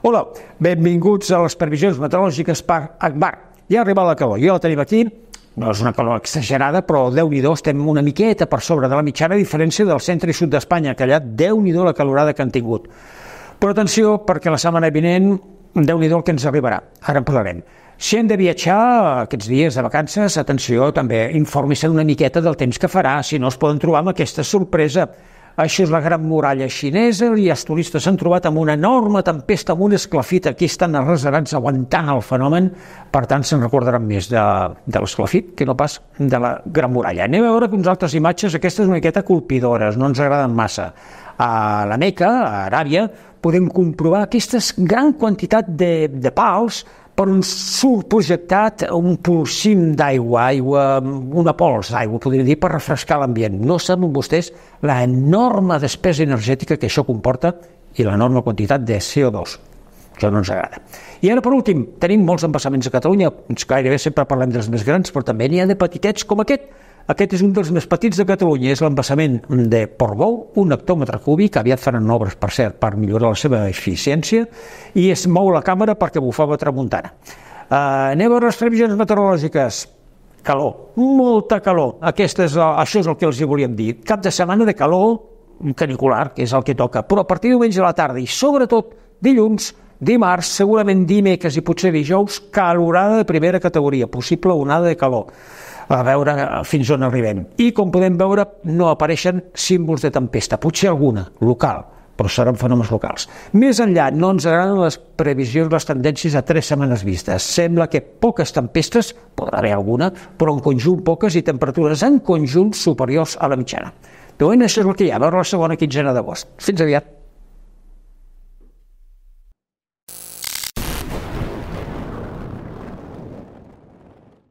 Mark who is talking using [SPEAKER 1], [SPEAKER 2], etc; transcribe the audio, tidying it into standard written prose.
[SPEAKER 1] Hola, benvinguts a les previsions meteorològiques per Agbar. Ja ha arribat la calor, ja la tenim aquí, no és una calor exagerada, però Déu-n'hi-do, estem una miqueta per sobre de la mitjana, a diferència del centre i sud d'Espanya, que allà Déu-n'hi-do la calorada que han tingut. Però atenció, perquè la setmana vinent, Déu-n'hi-do el que ens arribarà, ara en parlarem. Si hem de viatjar aquests dies de vacances, atenció, també informi-se una miqueta del temps que farà, si no es poden trobar amb aquesta sorpresa. Això és la Gran Muralla Xinesa i els turistes s'han trobat amb una enorme tempesta, amb un esclafit. Aquí estan arreserats aguantant el fenomen, per tant se'n recordaran més de l'esclafit que no pas de la Gran Muralla. Anem a veure uns altres imatges, aquestes una miqueta colpidores, no ens agraden massa. A la Meca, a Aràbia, podem comprovar aquesta gran quantitat de pals per on surt projectat un polsim d'aigua, una pols d'aigua, podria dir, per refrescar l'ambient. No saben vostès l'enorme despesa energètica que això comporta i l'enorme quantitat de CO2. Això no ens agrada. I ara, per últim, tenim molts embassaments a Catalunya. Gairebé sempre parlem dels més grans, però també n'hi ha de petitets com aquest. Aquest és un dels més petits de Catalunya, és l'embassament de Portbou, 1 hectòmetre cúbic, aviat faran obres, per cert, per millorar la seva eficiència, i es mou la càmera perquè bufava tramuntana. Anem a veure les previsions meteorològiques. Calor, molta calor. Això és el que els hi volíem dir. Cap de setmana de calor canicular, que és el que toca, però a partir de diumenge a la tarda i sobretot dilluns, dimarts, segurament dimecres i potser dijous, calorada de primera categoria, possible onada de calor. A veure fins on arribem. I com podem veure, no apareixen símbols de tempesta, potser alguna, local, però seran fenòmens locals. Més enllà, no ens agraden les previsions, les tendències a 3 setmanes vistes. Sembla que poques tempestes, podrà haver alguna, però en conjunt poques i temperatures en conjunt superiors a la mitjana. De moment això és el que hi ha, a veure la segona quinzena d'agost. Fins aviat.